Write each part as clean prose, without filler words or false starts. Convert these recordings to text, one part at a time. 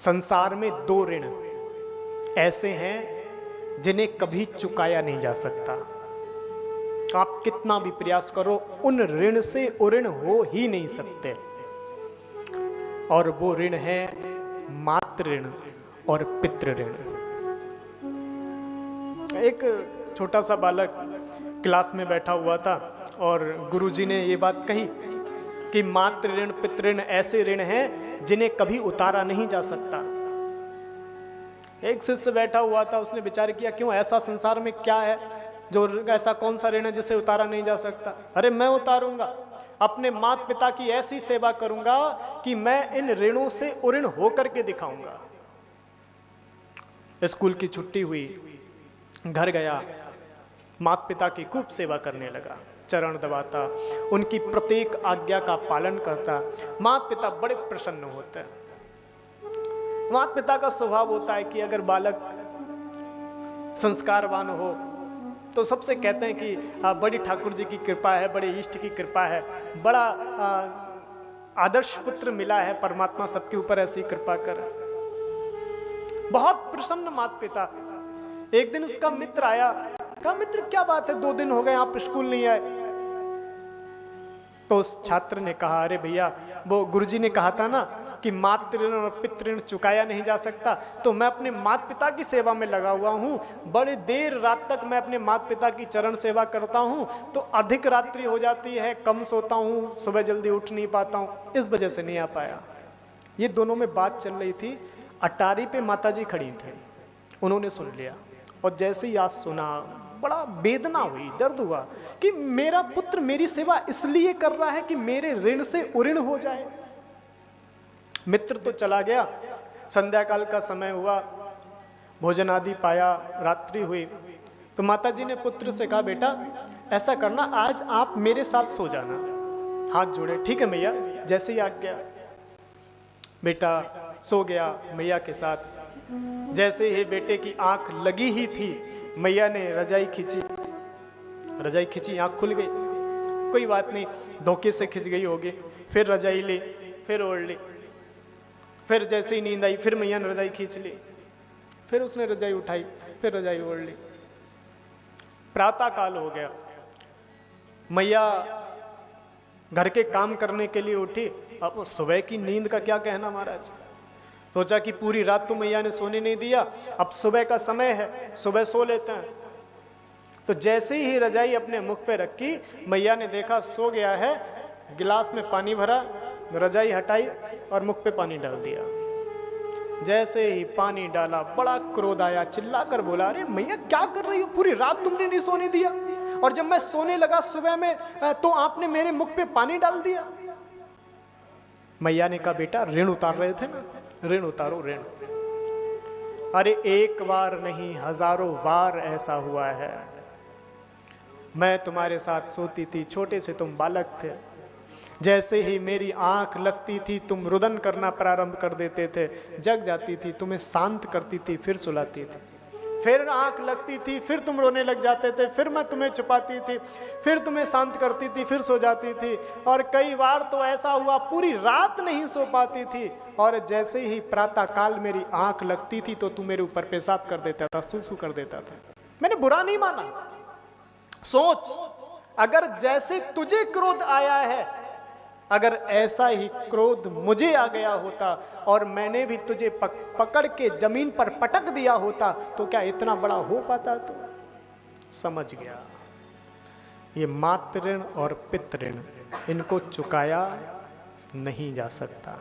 संसार में दो ऋण ऐसे हैं जिन्हें कभी चुकाया नहीं जा सकता। आप कितना भी प्रयास करो, उन ऋण से उऋण हो ही नहीं सकते। और वो ऋण है मातृ ऋण और पितृ ऋण। एक छोटा सा बालक क्लास में बैठा हुआ था और गुरुजी ने ये बात कही कि मातृ ऋण पितृ ऋण ऐसे ऋण हैं जिन्हें कभी उतारा नहीं जा सकता। एक शिष्य बैठा हुआ था, उसने विचार किया क्यों, ऐसा संसार में क्या है जो ऐसा कौन सा ऋण है जिसे उतारा नहीं जा सकता। अरे मैं उतारूंगा, अपने माता पिता की ऐसी सेवा करूंगा कि मैं इन ऋणों से उऋण होकर के दिखाऊंगा। स्कूल की छुट्टी हुई, घर गया, माता पिता की खूब सेवा करने लगा, चरण दबाता, उनकी प्रत्येक आज्ञा का पालन करता। माता पिता बड़े प्रसन्न होते हैं। माता पिता का स्वभाव होता है कि अगर बालक संस्कारवान हो तो सबसे कहते हैं कि बड़ी ठाकुर जी की कृपा है, बड़े इष्ट की कृपा है, बड़ा आदर्श पुत्र मिला है, परमात्मा सबके ऊपर ऐसी कृपा करे। बहुत प्रसन्न माता पिता। एक दिन उसका मित्र आया, कहा मित्र क्या बात है, 2 दिन हो गए आप स्कूल नहीं आए। तो उस छात्र ने कहा, अरे भैया वो गुरुजी ने कहा था ना कि मातृ ऋण और पितृ ऋण चुकाया नहीं जा सकता, तो मैं अपने माता पिता की सेवा में लगा हुआ हूं। बड़े देर रात तक मैं अपने माता पिता की चरण सेवा करता हूं, तो अधिक रात्रि हो जाती है, कम सोता हूं, सुबह जल्दी उठ नहीं पाता हूं, इस वजह से नहीं आ पाया। ये दोनों में बात चल रही थी। अटारी पे माताजी खड़ी थी, उन्होंने सुन लिया और जैसे ही आज सुना बड़ा वेदना हुई, दर्द हुआ कि मेरा पुत्र मेरी सेवा इसलिए कर रहा है कि मेरे ऋण से उऋण हो जाए। मित्र तो चला गया। संध्या काल का समय हुआ, भोजन आदि पाया, रात्रि हुई, तो माताजी ने पुत्र से कहा बेटा ऐसा करना, आज आप मेरे साथ सो जाना। हाथ जोड़े, ठीक है मैया, जैसे ही आज्ञा। बेटा सो गया मैया के साथ। जैसे ही बेटे की आंख लगी ही थी, मैया ने रजाई खींची, आंख खुल गई। कोई बात नहीं, धोखे से खिंच गई होगी। फिर रजाई ली, फिर ओढ़ ली, फिर जैसे ही नींद आई फिर मैया ने रजाई खींच ली, फिर उसने रजाई उठाई, फिर रजाई ओढ़ ली। प्रातः काल हो गया, मैया घर के काम करने के लिए उठी। अब सुबह की नींद का क्या कहना महाराज। सोचा कि पूरी रात तो मैया ने सोने नहीं दिया, अब सुबह का समय है, सुबह सो लेते हैं। तो जैसे ही रजाई अपने मुख पे रखी, मैया ने देखा सो गया है, गिलास में पानी भरा, रजाई हटाई और मुख पे पानी डाल दिया। जैसे ही पानी डाला बड़ा क्रोध आया, चिल्लाकर बोला, अरे मैया क्या कर रही हो, पूरी रात तुमने नहीं सोने दिया, और जब मैं सोने लगा सुबह में तो आपने मेरे मुख पे पानी डाल दिया। मैया ने कहा बेटा ऋण उतार रहे थे ना, ऋण उतारो ऋण। अरे एक बार नहीं हजारों बार ऐसा हुआ है। मैं तुम्हारे साथ सोती थी, छोटे से तुम बालक थे, जैसे ही मेरी आंख लगती थी तुम रुदन करना प्रारंभ कर देते थे, जग जाती थी, तुम्हें शांत करती थी, फिर सुलाती थी, फिर आंख लगती थी, फिर तुम रोने लग जाते थे, फिर मैं तुम्हें छुपाती थी, फिर तुम्हें शांत करती थी, फिर सो जाती थी। और कई बार तो ऐसा हुआ पूरी रात नहीं सो पाती थी, और जैसे ही प्रातः काल मेरी आंख लगती थी तो तू मेरे ऊपर पेशाब कर देता था, सूसू कर देता था। मैंने बुरा नहीं माना। सोच, अगर जैसे तुझे क्रोध आया है, अगर ऐसा ही क्रोध मुझे आ गया होता और मैंने भी तुझे पकड़ के जमीन पर पटक दिया होता तो क्या इतना बड़ा हो पाता। तो समझ गया, ये मातृ ऋण और पितृ ऋण, इनको चुकाया नहीं जा सकता।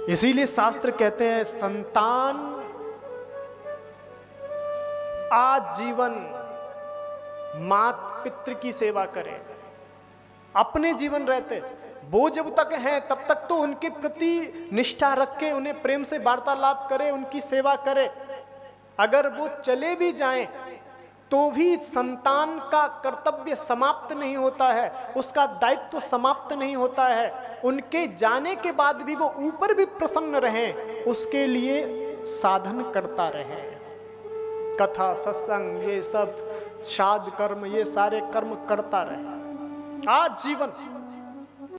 इसीलिए शास्त्र कहते हैं संतान आजीवन मात पितृ की सेवा करें। अपने जीवन रहते वो जब तक हैं तब तक तो उनके प्रति निष्ठा रख के उन्हें प्रेम से वार्तालाप करे, उनकी सेवा करे। अगर वो चले भी जाएं तो भी संतान का कर्तव्य समाप्त नहीं होता है, उसका दायित्व तो समाप्त नहीं होता है। उनके जाने के बाद भी वो ऊपर भी प्रसन्न रहें, उसके लिए साधन करता रहे। कथा सत्संग ये सब श्राद्ध कर्म ये सारे कर्म करता रहे आजीवन।